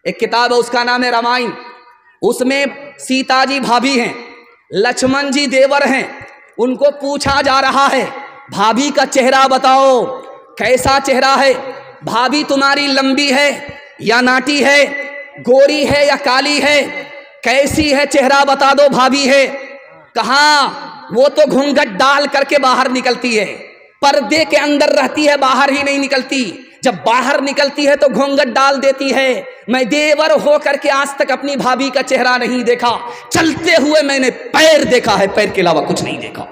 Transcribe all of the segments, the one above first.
एक किताब है उसका नाम है रामायण। उसमें सीता जी भाभी हैं, लक्ष्मण जी देवर हैं। उनको पूछा जा रहा है भाभी का चेहरा बताओ, कैसा चेहरा है? भाभी तुम्हारी लंबी है या नाटी है, गोरी है या काली है, कैसी है चेहरा बता दो भाभी है। कहा वो तो घूंघट डाल करके बाहर निकलती है, पर्दे के अंदर रहती है, बाहर ही नहीं निकलती। जब बाहर निकलती है तो घूंघट डाल देती है। मैं देवर हो करके आज तक अपनी भाभी का चेहरा नहीं देखा, चलते हुए मैंने पैर देखा है, पैर के अलावा कुछ नहीं देखा।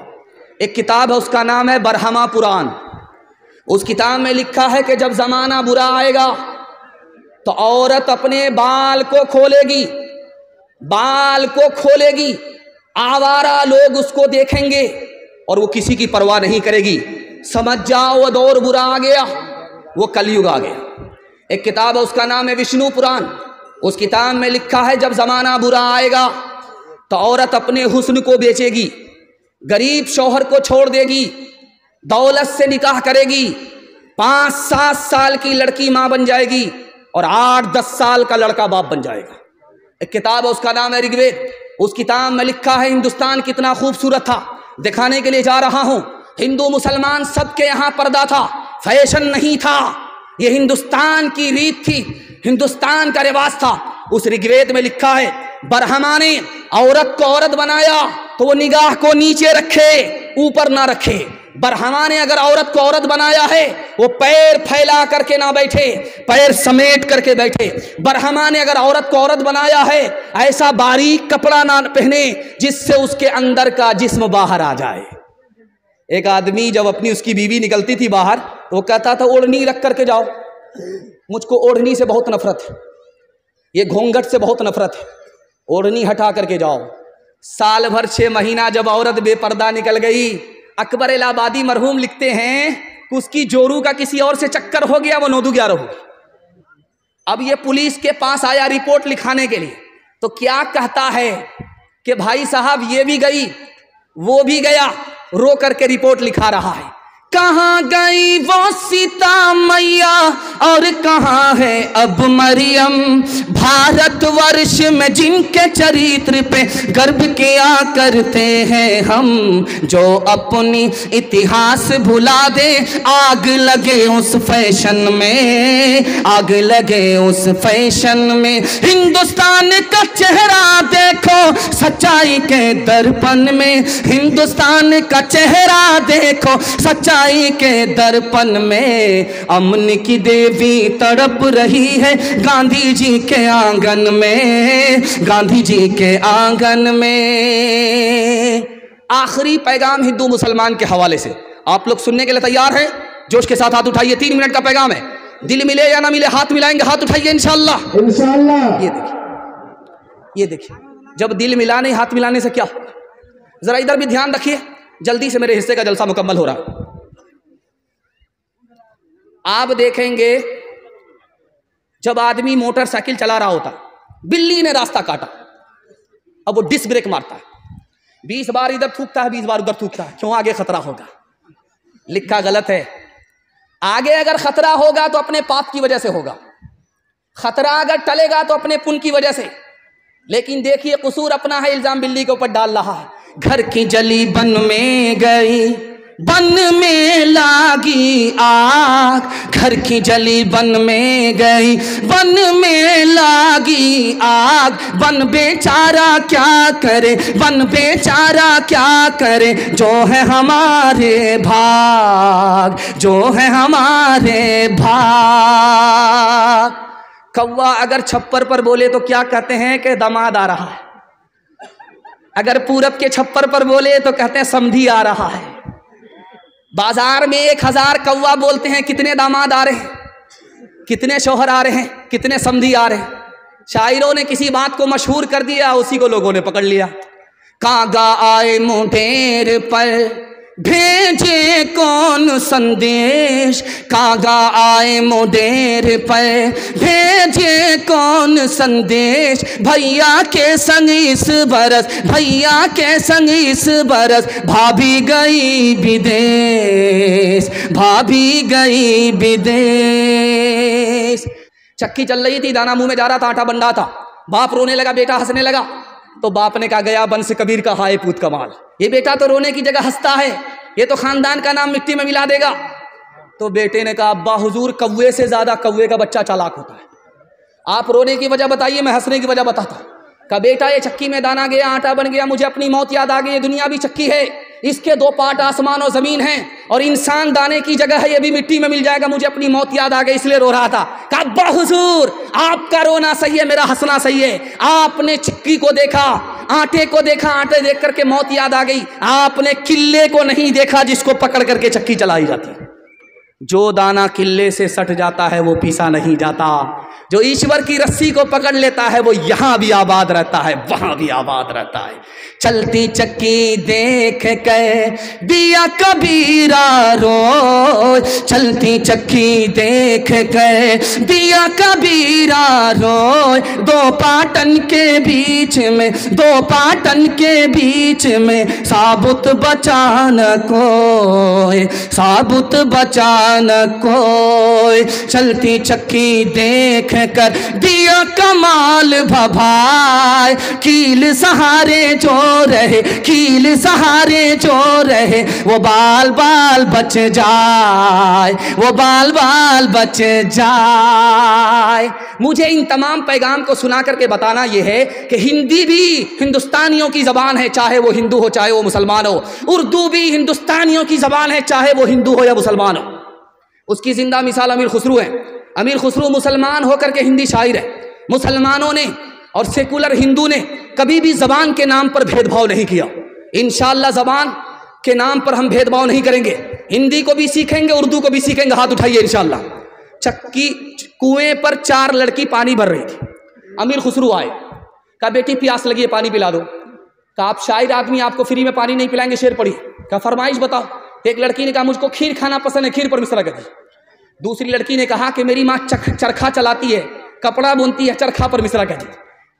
एक किताब है उसका नाम है बरहमा पुराण। उस किताब में लिखा है कि जब जमाना बुरा आएगा तो औरत अपने बाल को खोलेगी, बाल को खोलेगी, आवारा लोग उसको देखेंगे और वो किसी की परवाह नहीं करेगी। समझ जाओ वो दौर बुरा आ गया, वो कलयुग आ गया। एक किताब है उसका नाम है विष्णु पुराण। उस किताब में लिखा है जब जमाना बुरा आएगा तो औरत अपने हुस्न को बेचेगी, गरीब शौहर को छोड़ देगी, दौलत से निकाह करेगी, 5-7 साल की लड़की मां बन जाएगी और 8-10 साल का लड़का बाप बन जाएगा। एक किताब है उसका नाम है ऋग्वेद। उस किताब में लिखा है हिंदुस्तान कितना खूबसूरत था, दिखाने के लिए जा रहा हूं। हिंदू मुसलमान सबके यहां पर्दा था, फैशन नहीं था, यह हिंदुस्तान की रीत थी, हिंदुस्तान का रिवाज था। उस ऋग्वेद में लिखा है बरहमा ने औरत को औरत बनाया तो वो निगाह को नीचे रखे, ऊपर ना रखे। बरहमा ने अगर औरत को औरत बनाया है वो पैर फैला करके ना बैठे, पैर समेट करके बैठे। बरहमा ने अगर औरत को औरत बनाया है ऐसा बारीक कपड़ा ना पहने जिससे उसके अंदर का जिस्म बाहर आ जाए। एक आदमी जब अपनी उसकी बीवी निकलती थी बाहर तो वो कहता था ओढ़नी रख करके जाओ, मुझको ओढ़नी से बहुत नफरत है, ये घूंघट से बहुत नफरत है, ओढ़नी हटा करके जाओ। साल भर 6 महीना जब औरत बेपर्दा निकल गई, अकबर इलाहाबादी मरहूम लिखते हैं कि उसकी जोरू का किसी और से चक्कर हो गया, वो 9-11 हो गई। अब ये पुलिस के पास आया रिपोर्ट लिखाने के लिए, तो क्या कहता है कि भाई साहब ये भी गई वो भी गया, रो करके रिपोर्ट लिखा रहा है। कहाँ गई वो सीता मैया और कहाँ है अब मरियम, भारतवर्ष में जिनके चरित्र पे गर्व किया करते हैं हम, जो अपनी इतिहास भुला दे आग लगे उस फैशन में, आग लगे उस फैशन में। हिंदुस्तान का चेहरा देखो सच्चाई के दर्पण में, हिंदुस्तान का चेहरा देखो सच्चाई के दर्पण में। अमन की देवी तड़प रही है गांधी जी के आंगन में, गांधी जी के आंगन में। आखिरी पैगाम हिंदू मुसलमान के हवाले से आप लोग सुनने के लिए तैयार हैं? जोश के साथ हाथ उठाइए, 3 मिनट का पैगाम है। दिल मिले या ना मिले हाथ मिलाएंगे, हाथ उठाइए इंशाअल्लाह। इंशाअल्लाह। ये देखिए, ये देखिए, जब दिल मिला नहीं हाथ मिलाने से क्या होगा? जरा इधर भी ध्यान रखिए, जल्दी से मेरे हिस्से का जलसा मुकम्मल हो रहा। आप देखेंगे जब आदमी मोटरसाइकिल चला रहा होता, बिल्ली ने रास्ता काटा, अब वो डिस्क ब्रेक मारता है, 20 बार इधर थूकता है, 20 बार उधर थूकता है। क्यों? आगे खतरा होगा। लिखा गलत है। आगे अगर खतरा होगा तो अपने पाप की वजह से होगा, खतरा अगर टलेगा तो अपने पुण्य की वजह से। लेकिन देखिए कसूर अपना है, इल्जाम बिल्ली के ऊपर डाल रहा है। घर की जली बन में गई, बन में लागी आग, घर की जली बन में गई, बन में लागी आग। बन बेचारा क्या करे, बन बेचारा क्या करे, जो है हमारे भाग, जो है हमारे भाग। कौवा अगर छप्पर पर बोले तो क्या कहते हैं कि दामाद आ रहा है, अगर पूरब के छप्पर पर बोले तो कहते हैं समधी आ रहा है। बाजार में 1000 कौवा बोलते हैं, कितने दामाद आ रहे हैं, कितने शौहर आ रहे हैं, कितने समधी आ रहे हैं। शायरों ने किसी बात को मशहूर कर दिया, उसी को लोगों ने पकड़ लिया। कागा आए मुंडेर पर भेजे कौन संदेश, कागा आए मुंडेर पर भेजे कौन संदेश। भैया के संग इस बरस, भैया के संग इस बरस, भाभी गई विदेश, भाभी गई विदेश। चक्की चल रही थी, दाना मुंह में जा रहा था, आटा बन रहा था। बाप रोने लगा, बेटा हंसने लगा। तो बाप ने कहा, गया बंस कबीर का हाय पूत कमाल, ये बेटा तो रोने की जगह हंसता है, ये तो खानदान का नाम मिट्टी में मिला देगा। तो बेटे ने कहा, अब्बा हुजूर, कौवे से ज्यादा कौवे का बच्चा चालाक होता है, आप रोने की वजह बताइए, मैं हंसने की वजह बताता। कहा, बेटा ये चक्की में दाना गया, आटा बन गया, मुझे अपनी मौत याद आ गई। ये दुनिया भी चक्की है, इसके दो पार्ट आसमान और जमीन हैं, और इंसान दाने की जगह है, ये भी मिट्टी में मिल जाएगा, मुझे अपनी मौत याद आ गई, इसलिए रो रहा था। कहा, अब्बा हुजूर, आपका रोना सही है, मेरा हंसना सही है। आपने चक्की को देखा, आटे को देखा, आटे देख करके मौत याद आ गई। आपने किल्ले को नहीं देखा जिसको पकड़ करके चक्की चलाई जाती है। जो दाना किल्ले से सट जाता है वो पीसा नहीं जाता, जो ईश्वर की रस्सी को पकड़ लेता है वो यहां भी आबाद रहता है, वहां भी आबाद रहता है। चलती चक्की देख के दिया कबीरा रोए, चलती चक्की देख के दिया कबीरा रोए। दो पाटन के बीच में, दो पाटन के बीच में साबुत बचा न कोई, साबुत बचा न कोई। चलती चक्की देख कर दिया कमाल भभाए, कील सहारे जो रहे, कील सहारे जो रहे, वो बाल बाल बच जाए, वो बाल बाल बच जाए। मुझे इन तमाम पैगाम को सुना करके बताना यह है कि हिंदी भी हिंदुस्तानियों की जबान है, चाहे वो हिंदू हो चाहे वो मुसलमान हो। उर्दू भी हिंदुस्तानियों की जबान है, चाहे वो हिंदू हो या मुसलमान हो। उसकी जिंदा मिसाल अमीर खुसरू है। अमीर खुसरू मुसलमान होकर के हिंदी शायर है। मुसलमानों ने और सेकुलर हिंदू ने कभी भी जबान के नाम पर भेदभाव नहीं किया। इंशाअल्लाह जबान के नाम पर हम भेदभाव नहीं करेंगे। हिंदी को भी सीखेंगे, उर्दू को भी सीखेंगे। हाथ उठाइए इंशाअल्लाह। चक्की कुएं पर 4 लड़की पानी भर रही थी। अमीर खुसरू आए, कहा, बेटी प्यास लगी है, पानी पिला दो। कहा, आप शायर आदमी, आपको फ्री में पानी नहीं पिलाएंगे, शेर पढ़िए। कहा, फरमाइश बताओ। एक लड़की ने कहा, मुझको खीर खाना पसंद है, खीर पर मिसरा कर दी। दूसरी लड़की ने कहा कि मेरी माँ चरखा चलाती है, कपड़ा बुनती है, चरखा पर मिसरा कह दी।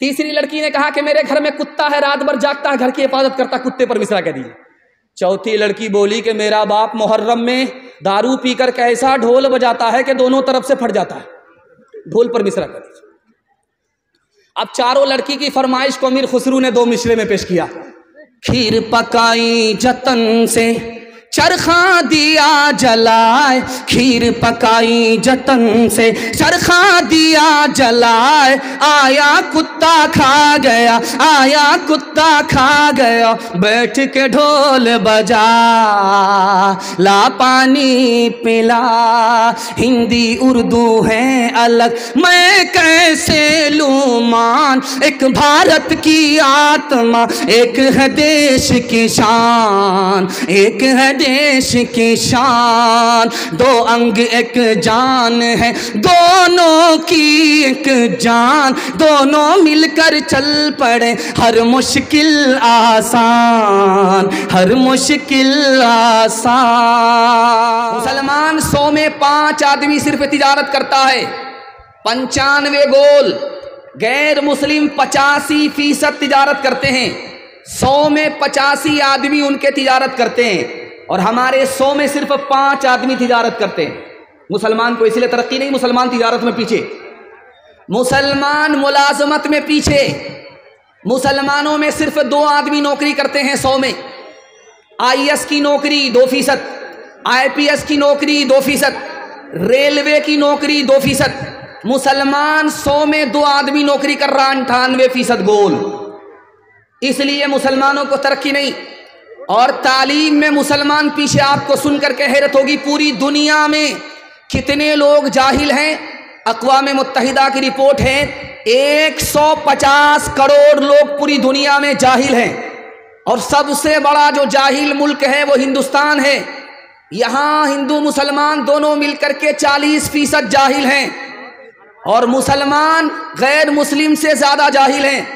तीसरी लड़की ने कहा कि मेरे घर में कुत्ता है, रात भर जागता है, घर की हिफाजत करता, कुत्ते पर मिसरा कह दी। चौथी लड़की बोली कि मेरा बाप मुहर्रम में दारू पीकर कैसा ढोल बजाता है कि दोनों तरफ से फट जाता है, ढोल पर मिसरा कह दी। अब चारों लड़की की फरमाइश को अमीर खुसरू ने 2 मिसरे में पेश किया। खीर पकाई जतन से, चरखा दिया जलाए, खीर पकाई जतन से, चरखा दिया जलाए। आया कुत्ता खा गया, आया कुत्ता खा गया, बैठ के ढोल बजा, ला पानी पिला। हिंदी उर्दू है अलग, मैं कैसे लूं मान, एक भारत की आत्मा, एक है देश की शान, एक है देश की शान। 2 अंग एक जान है, दोनों की एक जान, दोनों मिलकर चल पड़े, हर मुश्किल आसान, हर मुश्किल आसान। मुसलमान 100 में 5 आदमी सिर्फ तिजारत करता है, 95 गोल। गैर मुस्लिम 85% तिजारत करते हैं। 100 में 85 आदमी उनके तिजारत करते हैं, और हमारे 100 में सिर्फ 5 आदमी तिजारत करते हैं। मुसलमान को इसलिए तरक्की नहीं, मुसलमान तिजारत में पीछे, मुसलमान मुलाजमत में पीछे। मुसलमानों में सिर्फ 2 आदमी नौकरी करते हैं 100 में। IAS की नौकरी 2%, IPS की नौकरी 2%, रेलवे की नौकरी 2%। मुसलमान 100 में 2 आदमी नौकरी कर रहा, 98% गोल। इसलिए मुसलमानों को तरक्की नहीं। और तालीम में मुसलमान पीछे। आपको सुनकर के हैरत होगी, पूरी दुनिया में कितने लोग जाहिल हैं। अक़वाम मुत्तहिदा की रिपोर्ट है 150 करोड़ लोग पूरी दुनिया में जाहिल हैं, और सबसे बड़ा जो जाहिल मुल्क है वो हिंदुस्तान है। यहाँ हिंदू मुसलमान दोनों मिलकर के 40% जाहिल हैं, और मुसलमान गैर मुस्लिम से ज़्यादा जाहिल हैं।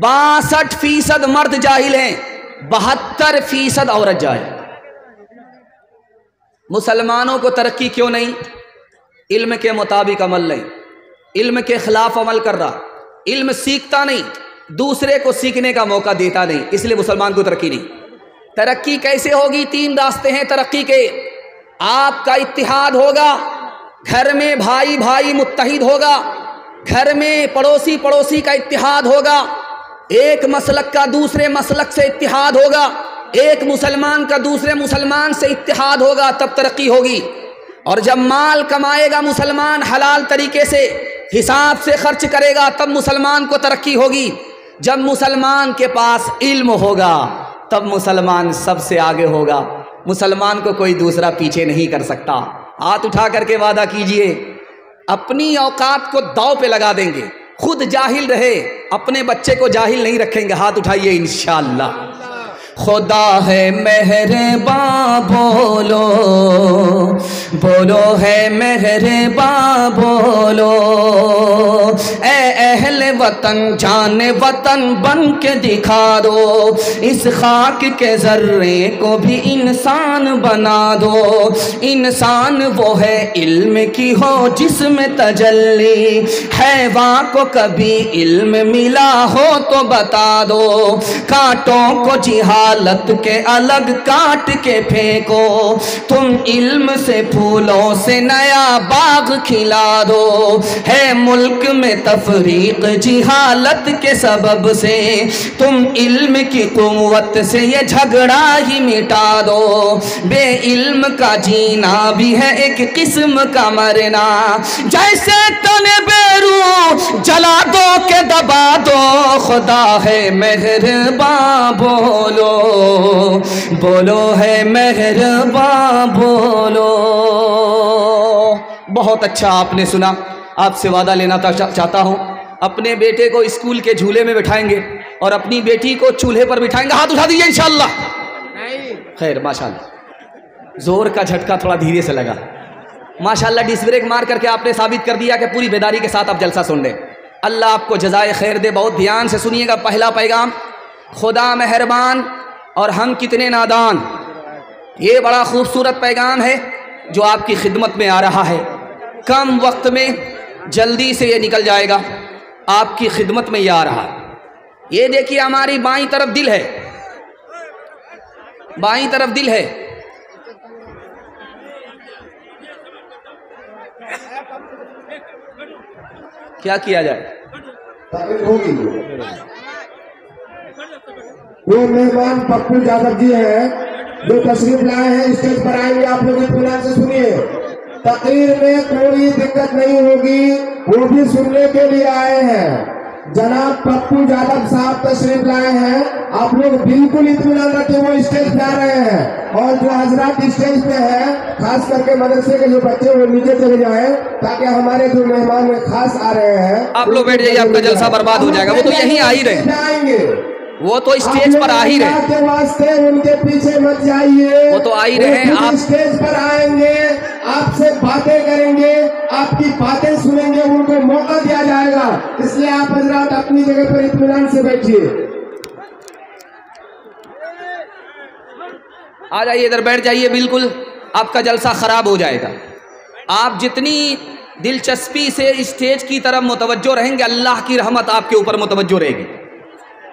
62% मर्द जाहिल हैं, 72% औरत जाहिल। मुसलमानों को तरक्की क्यों नहीं? इल्म के मुताबिक अमल नहीं, इल्म के खिलाफ अमल कर रहा, इल्म सीखता नहीं, दूसरे को सीखने का मौका देता नहीं, इसलिए मुसलमान को तरक्की नहीं। तरक्की कैसे होगी? 3 रास्ते हैं तरक्की के। आपका इत्तिहाद होगा, घर में भाई भाई मुत्तहिद होगा, घर में पड़ोसी पड़ोसी का इत्तिहाद होगा, एक मसलक का दूसरे मसलक से इत्तिहाद होगा, एक मुसलमान का दूसरे मुसलमान से इत्तिहाद होगा, तब तरक्की होगी। और जब माल कमाएगा मुसलमान हलाल तरीके से हिसाब से खर्च करेगा, तब मुसलमान को तरक्की होगी। जब मुसलमान के पास इल्म होगा तब मुसलमान सबसे आगे होगा। मुसलमान को कोई दूसरा पीछे नहीं कर सकता। हाथ उठा करके वादा कीजिए, अपनी औकात को दांव पे लगा देंगे, खुद जाहिल रहे, अपने बच्चे को जाहिल नहीं रखेंगे। हाथ उठाइए इंशाअल्लाह। खुदा है मेहरबान बोलो, बोलो है मेहरबान बोलो, ए अहले वतन जाने वतन बन के दिखा दो, इस खाक के जर्रे को भी इंसान बना दो। इंसान वो है इल्म की हो जिसमें तजल्ली, हैवान को कभी इल्म मिला हो तो बता दो। कांटों को जिहालत के अलग काट के फेंको, तुम इल्म से फूलों से नया बाग खिला दो। है मुल्क में तफरीक जिहालत के सबब से, तुम इल्म की कुव्वत से ये झगड़ा ही मिटा दो। बे इल्म का जीना भी है एक किस्म का मरना, जैसे तने बेरू जला दो के दबा दो। खुदा है मेहरबान बोलो, बोलो है मेहरबान बोलो। बहुत अच्छा आपने सुना। आपसे वादा लेना चाहता हूँ, अपने बेटे को स्कूल के झूले में बिठाएंगे और अपनी बेटी को चूल्हे पर बिठाएंगे। हाथ उठा दीजिए इंशाअल्लाह। खैर माशाअल्लाह, जोर का झटका थोड़ा धीरे से लगा। माशाअल्लाह डिस्क ब्रेक मार करके आपने साबित कर दिया कि पूरी बेदारी के साथ आप जलसा सुन रहे। अल्लाह आपको जज़ाए खैर दे। बहुत ध्यान से सुनिएगा। पहला पैगाम, खुदा मेहरबान और हम कितने नादान। ये बड़ा खूबसूरत पैगाम है जो आपकी खिदमत में आ रहा है। कम वक्त में जल्दी से ये निकल जाएगा। आपकी खिदमत में ये आ रहा है। ये देखिए हमारी बाईं तरफ दिल है, बाईं तरफ दिल है। क्या किया जाए? वो मेहमान पप्पू यादव जी हैं जो तशरीफ लाए हैं, स्टेज पर आएंगे। आप लोग इत्मीनान से सुनिए। तकरीर में कोई दिक्कत नहीं होगी, वो भी सुनने के लिए आए हैं। जनाब पप्पू यादव साहब तशरीफ लाए हैं। आप लोग बिल्कुल इत्मीनान रखिए, वो स्टेज पे आ रहे हैं। और जो हजरात स्टेज पे है, खास करके मदरसे के जो बच्चे, वो नीचे चले जाए ताकि हमारे जो मेहमान खास आ रहे हैं। आप लोग बैठ जाइए, आपका जलसा बर्बाद हो जाएगा। वो तो यहीं आ ही रहे, आएंगे, वो तो स्टेज पर आ ही रहे के वास्ते उनके पीछे मत जाइए। वो तो आ ही रहे हैं। आप स्टेज पर आएंगे, आपसे बातें करेंगे, आपकी बातें सुनेंगे, उनको मौका दिया जाएगा। इसलिए आप हजरात अपनी जगह पर इत्मीनान से बैठिए। आ जाइए, इधर बैठ जाइए। बिल्कुल आपका जलसा खराब हो जाएगा। आप जितनी दिलचस्पी से स्टेज की तरफ मुतवज्जो रहेंगे, अल्लाह की रहमत आपके ऊपर मुतवज्जो रहेगी।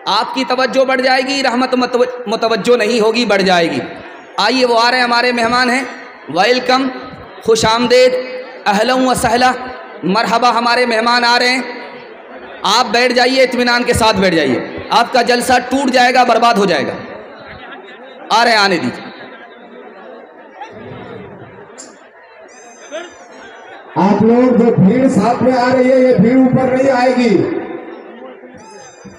आपकी तवज्जो बढ़ जाएगी, रहमत मुतवज्जो नहीं होगी, बढ़ जाएगी। आइए, वो आ रहे हैं, हमारे मेहमान हैं। वेलकम, खुश आमदेद, अहलन व सहला, मरहबा। हमारे मेहमान आ रहे हैं। आप बैठ जाइए, इत्मीनान के साथ बैठ जाइए। आपका जलसा टूट जाएगा, बर्बाद हो जाएगा। आ रहे हैं, आने दीजिए। आप लोग जो भीड़ साथ में आ रही है, ये भीड़ ऊपर नहीं आएगी,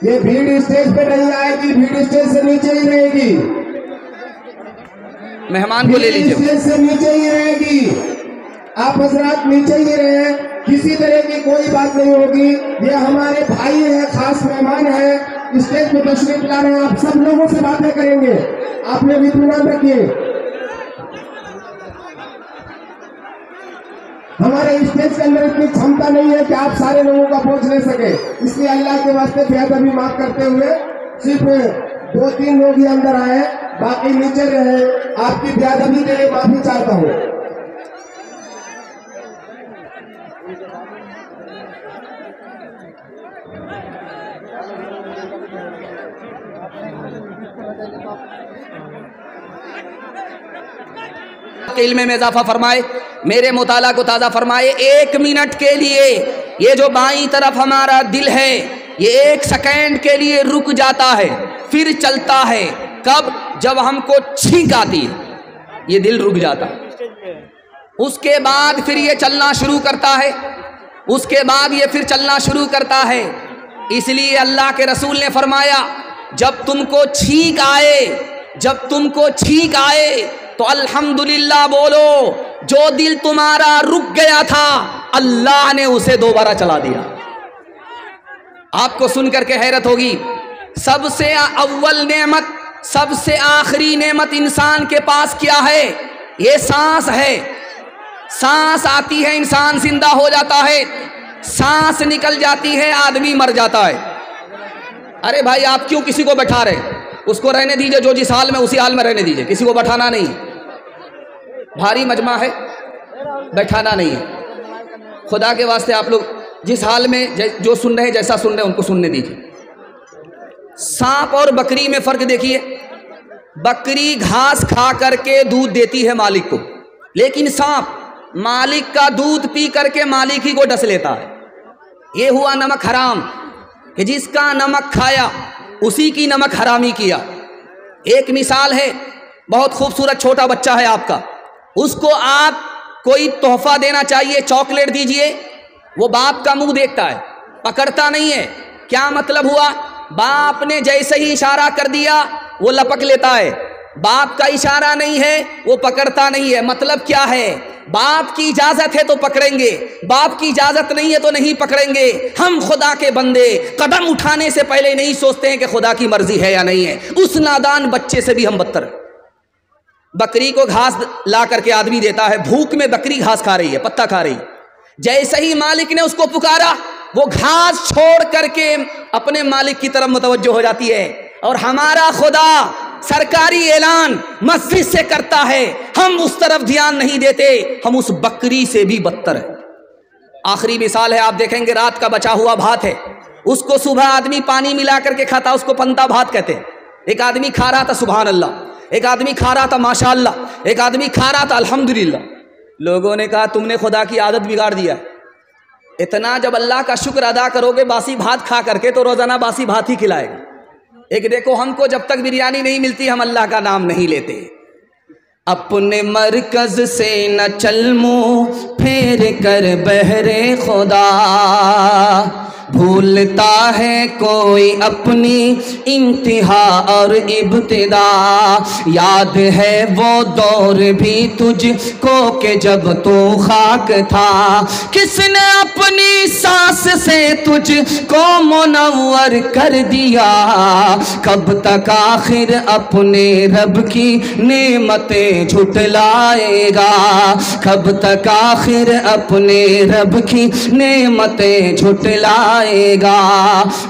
ये भीड़ स्टेज पे नहीं आएगी, भीड़ स्टेज से नीचे ही रहेगी। मेहमान को ले लीजिए, स्टेज से नीचे ही रहेगी। आप हजरात नीचे ही रहे, किसी तरह की कोई बात नहीं होगी। ये हमारे भाई हैं, खास मेहमान हैं, स्टेज पे तशरीफ ला रहे हैं। आप सब लोगों से बातें करेंगे, आप लोग इत्मीनान रखिए। हमारे स्टेज के अंदर इतनी क्षमता नहीं है कि आप सारे लोगों का पहुंच ले सके। इसलिए अल्लाह के वास्ते बेअदबी माफ करते हुए सिर्फ 2-3 लोग ही अंदर आए, बाकी नीचे रहे। आपकी बेअदबी के लिए माफी चाहता हूँ। के इल्म में इजाफा फरमाए, मेरे मुताला को ताज़ा फरमाए। 1 मिनट के लिए ये जो बाईं तरफ हमारा दिल है ये 1 सेकेंड के लिए रुक जाता है, फिर चलता है। कब? जब हमको छींक आती है ये दिल रुक जाता है, उसके बाद फिर ये चलना शुरू करता है, उसके बाद ये फिर चलना शुरू करता है। इसलिए अल्लाह के रसूल ने फरमाया जब तुमको छींक आए, जब तुमको छींक आए तो अल्हम्दुलिल्लाह बोलो। जो दिल तुम्हारा रुक गया था अल्लाह ने उसे दोबारा चला दिया। आपको सुनकर के हैरत होगी, सबसे अव्वल नेमत, सबसे आखिरी नेमत इंसान के पास क्या है? ये सांस है। सांस आती है इंसान जिंदा हो जाता है, सांस निकल जाती है आदमी मर जाता है। अरे भाई आप क्यों किसी को बैठा रहे? उसको रहने दीजिए, जो जिस हाल में उसी हाल में रहने दीजिए, किसी को बैठाना नहीं। भारी मजमा है, बैठाना नहीं है। खुदा के वास्ते आप लोग जिस हाल में जो सुन रहे हैं, जैसा सुन रहे हैं उनको सुनने दीजिए। सांप और बकरी में फर्क देखिए। बकरी घास खा करके दूध देती है मालिक को, लेकिन सांप मालिक का दूध पी करके मालिक ही को डस लेता है। ये हुआ नमक हराम कि जिसका नमक खाया उसी की नमक हरामी किया। एक मिसाल है, बहुत खूबसूरत छोटा बच्चा है आपका, उसको आप कोई तोहफा देना चाहिए, चॉकलेट दीजिए, वो बाप का मुंह देखता है, पकड़ता नहीं है। क्या मतलब हुआ? बाप ने जैसे ही इशारा कर दिया वो लपक लेता है, बाप का इशारा नहीं है वो पकड़ता नहीं है। मतलब क्या है? बाप की इजाजत है तो पकड़ेंगे, बाप की इजाजत नहीं है तो नहीं पकड़ेंगे। हम खुदा के बंदे कदम उठाने से पहले नहीं सोचते हैं कि खुदा की मर्जी है या नहीं है। उस नादान बच्चे से भी हम बदतर। बकरी को घास ला करके आदमी देता है, भूख में बकरी घास खा रही है, पत्ता खा रही है। जैसे ही मालिक ने उसको पुकारा वो घास छोड़ करके अपने मालिक की तरफ मुतवज्जो हो जाती है। और हमारा खुदा सरकारी ऐलान मस्जिद से करता है, हम उस तरफ ध्यान नहीं देते, हम उस बकरी से भी बदतर है। आखिरी मिसाल है, आप देखेंगे रात का बचा हुआ भात है, उसको सुबह आदमी पानी मिला करके खाता, उसको पंता भात कहते हैं। एक आदमी खा रहा था सुभान अल्लाह, एक आदमी खा रहा था माशाअल्लाह, एक आदमी खा रहा था अल्हम्दुलिल्लाह। लोगों ने कहा तुमने खुदा की आदत बिगाड़ दिया। इतना जब अल्लाह का शुक्र अदा करोगे बासी भात खा करके तो रोजाना बासी भात ही खिलाएगा। एक देखो, हमको जब तक बिरयानी नहीं मिलती हम अल्लाह का नाम नहीं लेते। अपने मरकज से न चल मुँह फेर कर बहरे खुदा, भूलता है कोई अपनी इंतहा और इब्तिदा। याद है वो दौर भी तुझको के जब तो खाक था, किसने अपनी सांस से तुझको मुनव्वर कर दिया। कब तक आखिर अपने रब की नेमतें झुटलाएगा, कब तक आखिर अपने रब की नेमतें झुटलाएगा।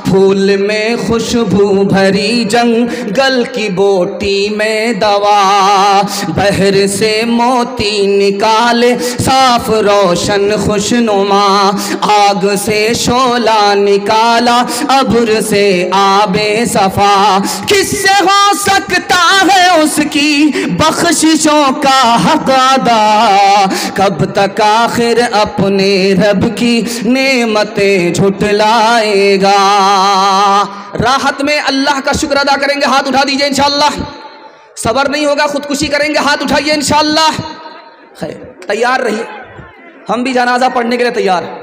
फूल में खुशबू भरी जंगल की बोटी में दवा, बहर से मोती निकाले साफ रोशन खुशनुमा। आग से शोला निकाला अब्र से आबे सफा, किससे हो सकता है उसकी बख्शिशों का हक अदा। कब तक आखिर अपने रब की नेमतें झुटलाएगा। राहत में अल्लाह का शुक्र अदा करेंगे, हाथ उठा दीजिए इंशाअल्लाह। सबर नहीं होगा खुदकुशी करेंगे, हाथ उठाइए इंशाअल्लाह। तैयार रहिए, हम भी जनाजा पढ़ने के लिए तैयार हैं।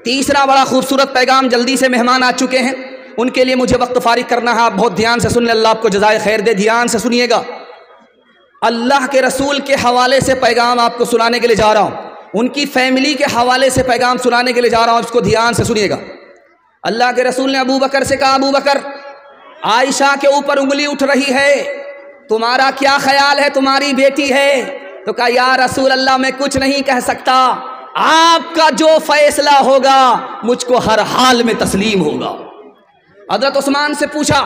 तीसरा बड़ा खूबसूरत पैगाम, जल्दी से मेहमान आ चुके हैं, उनके लिए मुझे वक्त फारिग करना है। आप बहुत ध्यान से सुन लें, अल्लाह आपको जज़ाए खैर दे। ध्यान से सुनिएगा, अल्लाह के रसूल के हवाले से पैगाम आपको सुनाने के लिए जा रहा हूँ, उनकी फैमिली के हवाले से पैगाम सुनाने के लिए जा रहा हूँ, इसको ध्यान से सुनिएगा। अल्लाह के रसूल ने अबू बकर से कहा, अबू बकर, आयशा के ऊपर उंगली उठ रही है, तुम्हारा क्या ख्याल है, तुम्हारी बेटी है। तो कहा, या रसूल अल्लाह मैं कुछ नहीं कह सकता, आपका जो फैसला होगा मुझको हर हाल में तस्लीम होगा। हज़रत उस्मान से पूछा,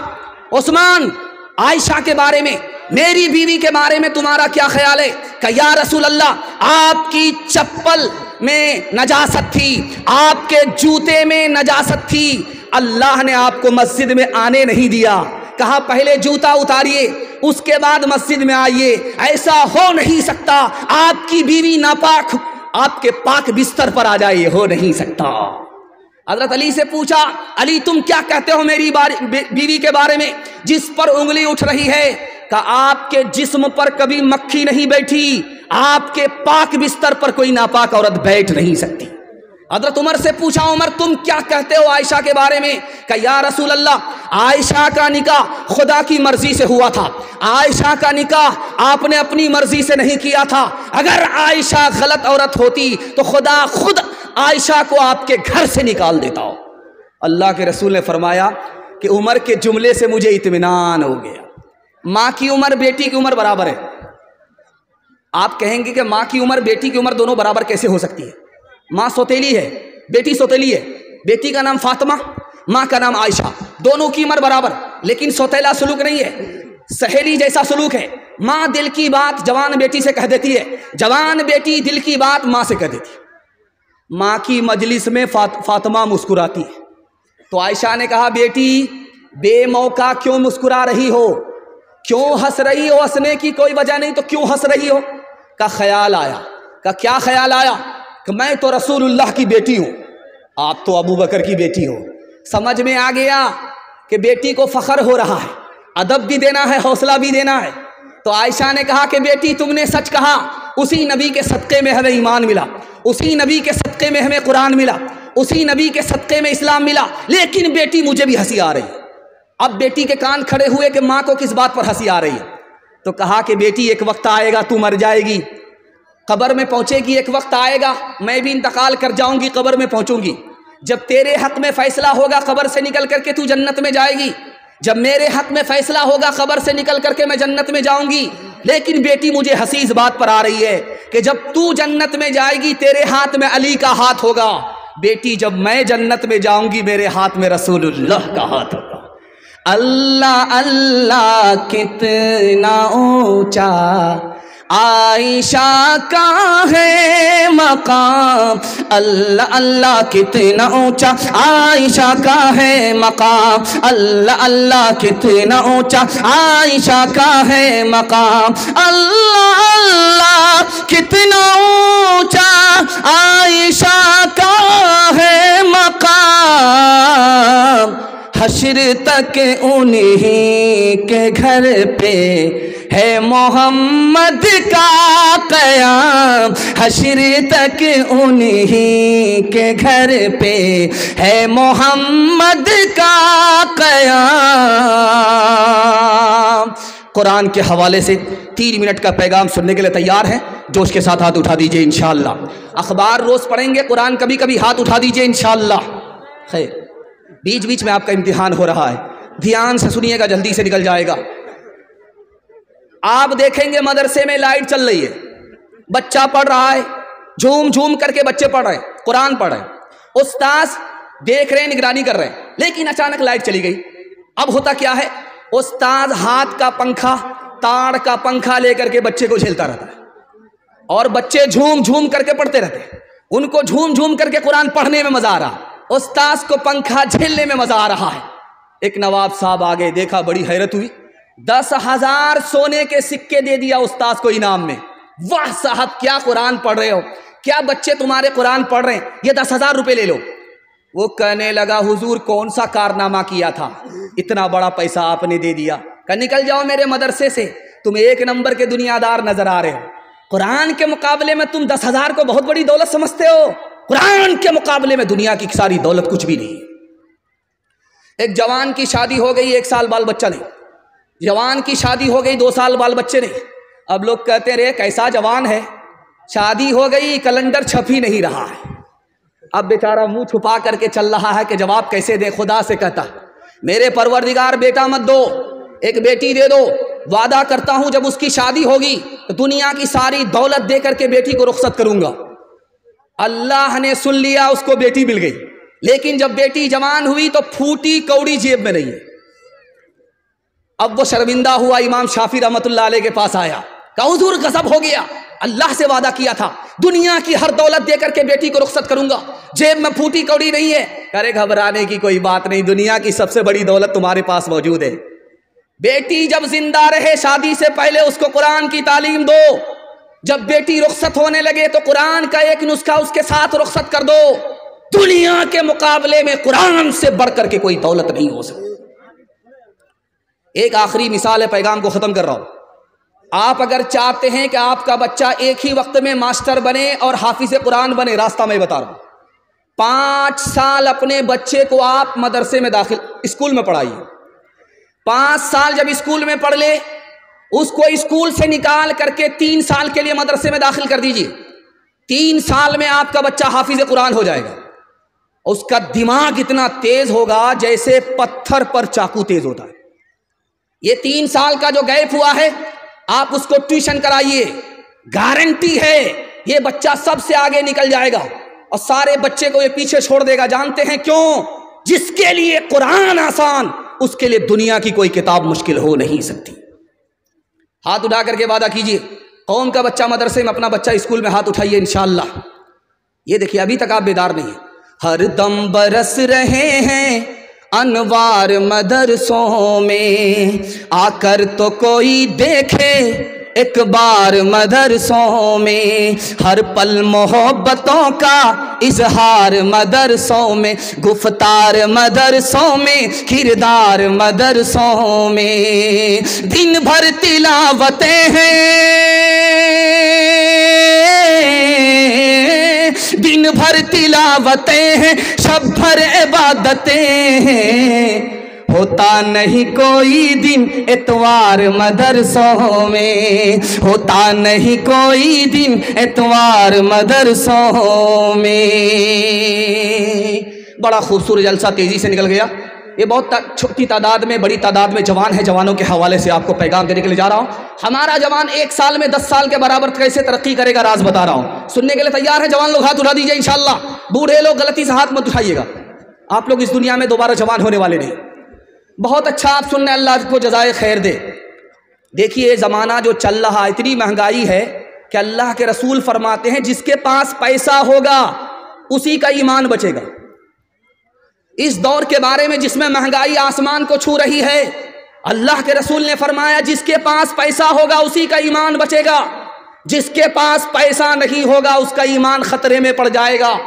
उस्मान आयशा के बारे में, मेरी बीवी के बारे में तुम्हारा क्या ख्याल है। कहा, या रसूल अल्लाह, आपकी चप्पल में नजासत थी, आपके जूते में नजासत थी, अल्लाह ने आपको मस्जिद में आने नहीं दिया। कहा, पहले जूता उतारिए, उसके बाद मस्जिद में आइए। ऐसा हो नहीं सकता, आपकी बीवी नापाक आपके पाक बिस्तर पर आ जाए, हो नहीं सकता। हजरत अली से पूछा, अली तुम क्या कहते हो मेरी बीवी के बारे में जिस पर उंगली उठ रही है? कि आपके जिस्म पर कभी मक्खी नहीं बैठी, आपके पाक बिस्तर पर कोई नापाक औरत बैठ नहीं सकती। हजरत उमर से पूछा, उमर तुम क्या कहते हो आयशा के बारे में? कि या रसूल अल्लाह, आयशा का निकाह खुदा की मर्जी से हुआ था, आयशा का निकाह आपने अपनी मर्जी से नहीं किया था। अगर आयशा गलत औरत होती तो खुदा खुद आयशा को आपके घर से निकाल देता हो। अल्लाह के रसूल ने फरमाया कि उमर के जुमले से मुझे इत्मीनान हो गया। माँ की उम्र बेटी की उम्र बराबर है। आप कहेंगे कि माँ की उम्र बेटी की उम्र दोनों बराबर कैसे हो सकती है? माँ सौतेली है, बेटी सौतेली है। बेटी का नाम फातिमा, माँ का नाम आयशा, दोनों की उम्र बराबर, लेकिन सौतेला सलूक नहीं है, सहेली जैसा सलूक है। माँ दिल की बात जवान बेटी से कह देती है, जवान बेटी दिल की बात माँ से कह देती है। माँ की मजलिस में फातिमा मुस्कुराती है तो आयशा ने कहा, बेटी बेमौका क्यों मुस्कुरा रही हो, क्यों हंस रही हो? हंसने की कोई वजह नहीं तो क्यों हंस रही हो? का ख्याल आया। का क्या ख्याल आया? कि मैं तो रसूलुल्लाह की बेटी हूँ, आप तो अबू बकर की बेटी हो। समझ में आ गया कि बेटी को फख्र हो रहा है, अदब भी देना है, हौसला भी देना है। तो आयशा ने कहा कि बेटी तुमने सच कहा, उसी नबी के सदक़े में हमें ईमान मिला, उसी नबी के सदक़े में हमें कुरान मिला, उसी नबी के सदक़े में इस्लाम मिला। लेकिन बेटी मुझे भी हंसी आ रही है। अब बेटी के कान खड़े हुए कि माँ को किस बात पर हंसी आ रही है? तो कहा कि बेटी एक वक्त आएगा तू मर जाएगी, कब्र में पहुंचेगी, एक वक्त आएगा मैं भी इंतकाल कर जाऊंगी, कब्र में पहुंचूंगी। जब तेरे हक में फैसला होगा कब्र से निकल करके तू जन्नत में जाएगी, जब मेरे हक में फैसला होगा कब्र से निकल करके मैं जन्नत में जाऊंगी। लेकिन बेटी मुझे हंसी इस बात पर आ रही है कि जब तू जन्नत में जाएगी तेरे हाथ में अली का हाथ होगा, बेटी जब मैं जन्नत में जाऊंगी मेरे हाथ में रसूलुल्लाह का हाथ होगा। अल्लाह अल्लाह कितना ऊंचा आयशा का है मकाम, अल्लाह अल्लाह कितना ऊंचा आयशा का है मकाम, अल्लाह अल्लाह कितना ऊंचा आयशा का है मकाम, अल्लाह अल्लाह कितना ऊंचा आयशा का है मकाम। हश्र तक उन्हीं के घर पे है मोहम्मद का क़याम, हश्र तक उन्हीं के घर पे है मोहम्मद का क़याम। कुरान के हवाले से 3 मिनट का पैगाम सुनने के लिए तैयार हैं? जोश के साथ हाथ उठा दीजिए इंशाअल्लाह। अखबार रोज़ पढ़ेंगे, कुरान कभी कभी हाथ उठा दीजिए इंशाअल्लाह। खैर, बीच बीच में आपका इम्तिहान हो रहा है, ध्यान से सुनिएगा, जल्दी से निकल जाएगा। आप देखेंगे मदरसे में लाइट चल रही है, बच्चा पढ़ रहा है, झूम झूम करके बच्चे पढ़ रहे हैं, कुरान पढ़ रहे हैं, उस्ताद देख रहे हैं, निगरानी कर रहे हैं, लेकिन अचानक लाइट चली गई। अब होता क्या है, उस्ताद हाथ का पंखा, ताड़ का पंखा लेकर के बच्चे को झेलता रहता है और बच्चे झूम झूम करके पढ़ते रहते हैं। उनको झूम झूम करके कुरान पढ़ने में मजा आ रहा, उस्ताद को पंखा झेलने में मजा आ रहा है। एक नवाब साहब आ गए, देखा, बड़ी हैरत हुई, 10,000 सोने के सिक्के दे दिया उस्ताद को इनाम में। वाह साहब, क्या कुरान पढ़ रहे हो, क्या बच्चे तुम्हारे कुरान पढ़ रहे हैं, ये 10,000 रुपये ले लो। वो कहने लगा, हुजूर कौन सा कारनामा किया था, इतना बड़ा पैसा आपने दे दिया। कहा निकल जाओ मेरे मदरसे से, तुम 1 नंबर के दुनियादार नजर आ रहे हो। कुरान के मुकाबले में तुम 10,000 को बहुत बड़ी दौलत समझते हो, कुरान के मुकाबले में दुनिया की सारी दौलत कुछ भी नहीं। एक जवान की शादी हो गई, 1 साल बाल बच्चा नहीं, जवान की शादी हो गई, 2 साल बाल बच्चे नहीं। अब लोग कहते रे कैसा जवान है, शादी हो गई, कैलेंडर छप ही नहीं रहा है। अब बेचारा मुंह छुपा करके चल रहा है कि जवाब कैसे दे। खुदा से कहता, मेरे परवरदिगार बेटा मत दो, एक बेटी दे दो, वादा करता हूं जब उसकी शादी होगी तो दुनिया की सारी दौलत दे करके बेटी को रुखसत करूंगा। अल्लाह ने सुन लिया, उसको बेटी मिल गई, लेकिन जब बेटी जवान हुई तो फूटी कौड़ी जेब में नहीं है। अब वो शर्मिंदा हुआ, इमाम शाफी रहमतुल्लाह अलैह के पास आया, कहा हुजूर गजब हो गया, अल्लाह से वादा किया था दुनिया की हर दौलत दे करके बेटी को रुखसत करूंगा, जेब में फूटी कौड़ी नहीं है। करे घबराने की कोई बात नहीं, दुनिया की सबसे बड़ी दौलत तुम्हारे पास मौजूद है। बेटी जब जिंदा रहे शादी से पहले उसको कुरान की तालीम दो, जब बेटी रुखसत होने लगे तो कुरान का एक नुस्खा उसके साथ रुखसत कर दो। दुनिया के मुकाबले में कुरान से बढ़कर के कोई दौलत नहीं हो सकती। एक आखिरी मिसाल है, पैगाम को खत्म कर रहा हूं। आप अगर चाहते हैं कि आपका बच्चा एक ही वक्त में मास्टर बने और हाफिज कुरान बने, रास्ता मैं बता रहा हूं। 5 साल अपने बच्चे को आप मदरसे में स्कूल में पढ़ाइए। 5 साल जब स्कूल में पढ़ ले, उसको स्कूल से निकाल करके 3 साल के लिए मदरसे में दाखिल कर दीजिए। 3 साल में आपका बच्चा हाफिज कुरान हो जाएगा। उसका दिमाग इतना तेज होगा जैसे पत्थर पर चाकू तेज होता है। ये 3 साल का जो गैप हुआ है, आप उसको ट्यूशन कराइए, गारंटी है ये बच्चा सबसे आगे निकल जाएगा और सारे बच्चे को ये पीछे छोड़ देगा। जानते हैं क्यों? जिसके लिए कुरान आसान, उसके लिए दुनिया की कोई किताब मुश्किल हो नहीं सकती। हाथ उठा करके वादा कीजिए, कौम का बच्चा मदरसे में, अपना बच्चा स्कूल में, हाथ उठाइए इंशाअल्लाह। ये देखिए, अभी तक आप बेदार नहीं है। हर दम बरस रहे हैं अनवार मदरसों में, आकर तो कोई देखे एक बार मदरसों में। हर पल मोहब्बतों का इजहार मदरसों में, गुफ्तार मदरसों में, किरदार मदरसों में। दिन भर तिलावतें हैं, दिन भर तिलावतें हैं, शब भर इबादतें हैं। होता नहीं कोई दिन इतवार मदरसों में, होता नहीं कोई दिन इतवार मदरसों में। बड़ा खूबसूरत जलसा तेजी से निकल गया। ये बहुत छोटी तादाद में, बड़ी तादाद में जवान है। जवानों के हवाले से आपको पैगाम देने के लिए जा रहा हूँ। हमारा जवान 1 साल में 10 साल के बराबर कैसे तरक्की करेगा, राज बता रहा हूँ। सुनने के लिए तैयार है? जवान लोग हाथ उठा दीजिए इंशाअल्लाह। बूढ़े लोग गलती से हाथ मत उठाइएगा, आप लोग इस दुनिया में दोबारा जवान होने वाले नहीं। बहुत अच्छा आप सुन रहे, अल्लाह को जज़ाए खैर दे। देखिए ज़माना जो चल रहा, इतनी महंगाई है कि अल्लाह के रसूल फरमाते हैं जिसके पास पैसा होगा उसी का ईमान बचेगा। इस दौर के बारे में जिसमें महंगाई आसमान को छू रही है, अल्लाह के रसूल ने फरमाया जिसके पास पैसा होगा उसी का ईमान बचेगा, जिसके पास पैसा नहीं होगा उसका ईमान खतरे में पड़ जाएगा।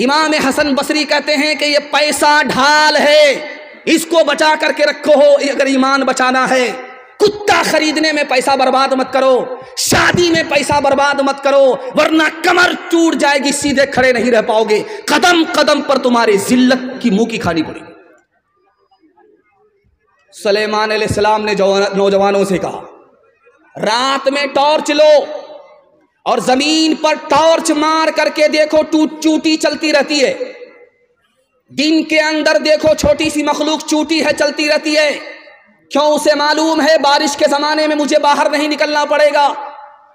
इमाम हसन बसरी कहते हैं कि ये पैसा ढाल है, इसको बचा करके रखो हो अगर ईमान बचाना है। कुत्ता खरीदने में पैसा बर्बाद मत करो, शादी में पैसा बर्बाद मत करो, वरना कमर टूट जाएगी, सीधे खड़े नहीं रह पाओगे, कदम कदम पर तुम्हारी जिल्लत की मुंह की खानी पड़ेगी। सुलेमान अलैहिस्सलाम ने नौजवानों से कहा, रात में टॉर्च लो और जमीन पर टॉर्च मार करके देखो, चूटी चलती रहती है। दिन के अंदर देखो, छोटी सी मखलूक चूटी है, चलती रहती है। क्यों? उसे मालूम है बारिश के ज़माने में मुझे बाहर नहीं निकलना पड़ेगा,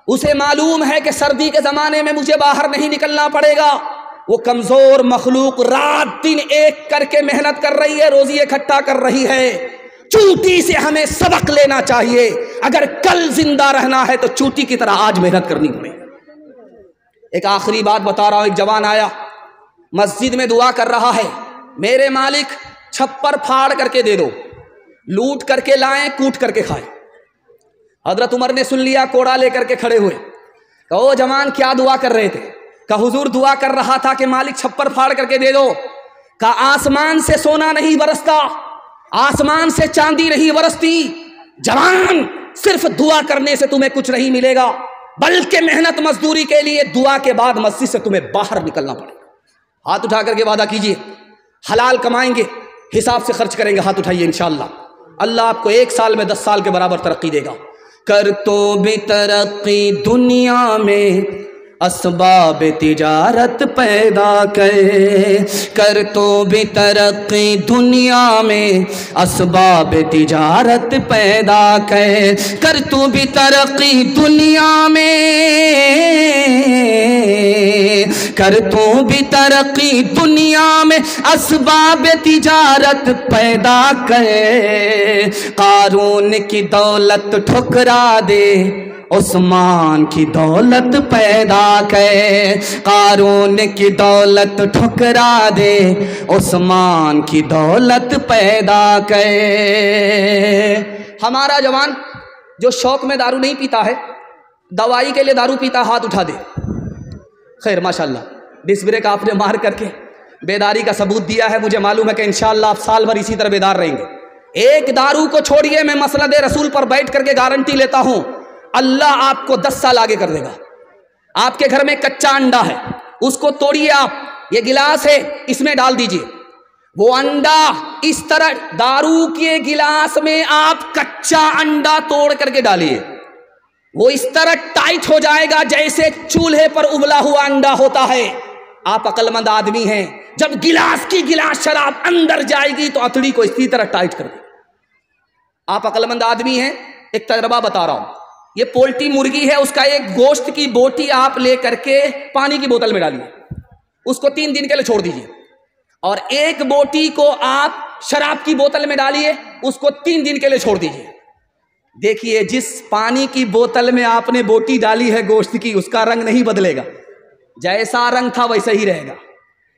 उसे मालूम है कि सर्दी के ज़माने में मुझे बाहर नहीं निकलना पड़ेगा। वो कमज़ोर मखलूक रात दिन एक करके मेहनत कर रही है, रोज़ी इकट्ठा कर रही है। चूटी से हमें सबक लेना चाहिए। अगर कल जिंदा रहना है तो चूटी की तरह आज मेहनत करनी पड़ेगी। एक आखिरी बात बता रहा हूँ। एक जवान आया, मस्जिद में दुआ कर रहा है, मेरे मालिक छप्पर फाड़ करके दे दो, लूट करके लाएं, कूट करके खाएं। हजरत उमर ने सुन लिया, कोड़ा लेकर के खड़े हुए। कहो जवान क्या दुआ कर रहे थे? कहा हुजूर दुआ कर रहा था कि मालिक छप्पर फाड़ करके दे दो। कहा आसमान से सोना नहीं बरसता, आसमान से चांदी नहीं बरसती। जवान, सिर्फ दुआ करने से तुम्हें कुछ नहीं मिलेगा, बल्कि मेहनत मजदूरी के लिए दुआ के बाद मस्जिद से तुम्हें बाहर निकलना पड़ेगा। हाथ उठा करके वादा कीजिए, हलाल कमाएंगे, हिसाब से खर्च करेंगे। हाथ उठाइए इंशाअल्लाह। अल्लाह आपको 1 साल में 10 साल के बराबर तरक्की देगा। कर तो भी तरक्की दुनिया में, असबाब तिजारत पैदा कर तो भी तरक्की दुनिया में, असबाब तिजारत पैदा कर तो भी तरक्की दुनिया में, कर तो भी तरक्की दुनिया में, असबाब तिजारत पैदा कर। कारून की दौलत ठुकरा दे, उस्मान की दौलत पैदा कर। कारून की दौलत ठुकरा दे, उस्मान की दौलत पैदा कर। हमारा जवान जो शौक में दारू नहीं पीता है, दवाई के लिए दारू पीता, हाथ उठा दे। खैर माशाल्लाह, डिस्क ब्रेक आपने मार करके बेदारी का सबूत दिया है। मुझे मालूम है कि इंशाअल्लाह आप साल भर इसी तरह बेदार रहेंगे। एक दारू को छोड़िए, मैं मसनद रसूल पर बैठ करके गारंटी लेता हूं, अल्लाह आपको 10 साल आगे कर देगा। आपके घर में कच्चा अंडा है, उसको तोड़िए आप, ये गिलास है, इसमें डाल दीजिए। वो अंडा इस तरह दारू के गिलास में आप कच्चा अंडा तोड़ करके डालिए, वो इस तरह टाइट हो जाएगा जैसे चूल्हे पर उबला हुआ अंडा होता है। आप अक्लमंद आदमी हैं, जब गिलास की गिलास शराब अंदर जाएगी तो अतड़ी को इसी तरह टाइट कर दे। आप अक्लमंद आदमी हैं, एक तजर्बा बता रहा हूं। ये पोल्ट्री मुर्गी है, उसका एक गोश्त की बोटी आप ले करके पानी की बोतल में डालिए, उसको 3 दिन के लिए छोड़ दीजिए, और एक बोटी को आप शराब की बोतल में डालिए, उसको 3 दिन के लिए छोड़ दीजिए। देखिए, जिस पानी की बोतल में आपने बोटी डाली है गोश्त की, उसका रंग नहीं बदलेगा, जैसा रंग था वैसा ही रहेगा।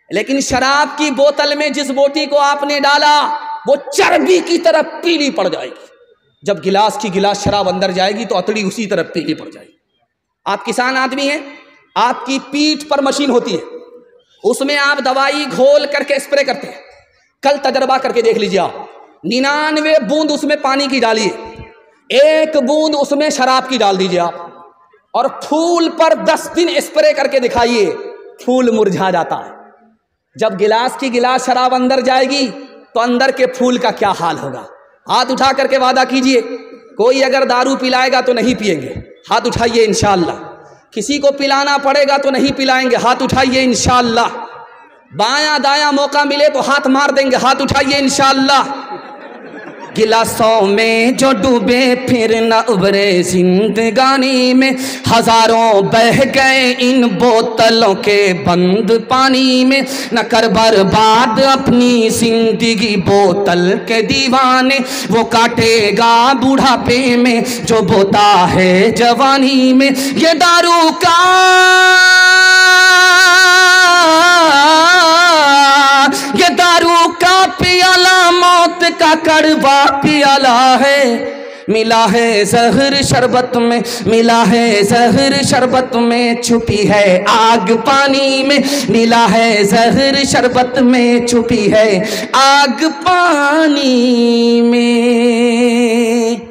लेकिन शराब की बोतल में जिस बोटी को आपने डाला, वो चर्बी की तरह पीली पड़ जाएगी। जब गिलास की गिलास शराब अंदर जाएगी तो अतड़ी उसी तरह पीली पड़ जाएगी। आप किसान आदमी हैं, आपकी पीठ पर मशीन होती है, उसमें आप दवाई घोल करके स्प्रे करते हैं। कल तजर्बा करके देख लीजिए आप, 99 बूंद उसमें पानी की डालिए, 1 बूंद उसमें शराब की डाल दीजिए आप, और फूल पर 10 दिन स्प्रे करके दिखाइए, फूल मुरझा जाता है। जब गिलास की गिलास शराब अंदर जाएगी तो अंदर के फूल का क्या हाल होगा। हाथ उठा करके वादा कीजिए, कोई अगर दारू पिलाएगा तो नहीं पिएंगे, हाथ उठाइए इंशाअल्लाह। किसी को पिलाना पड़ेगा तो नहीं पिलाएंगे, हाथ उठाइए इंशाअल्लाह। बायां दायां मौका मिले तो हाथ मार देंगे, हाथ उठाइए इंशाअल्लाह। गिलासों में जो डूबे फिर न उभरे जिंदगानी में, हजारों बह गए इन बोतलों के बंद पानी में। न कर बर्बाद अपनी जिंदगी बोतल के दीवाने, वो काटेगा बुढ़ापे में जो बोता है जवानी में। ये दारू का पियाला मौत का कड़वा पियाला है। मिला है जहर शरबत में, मिला है जहर शरबत में, छुपी है आग पानी में। मिला है जहर शरबत में, छुपी है आग पानी में।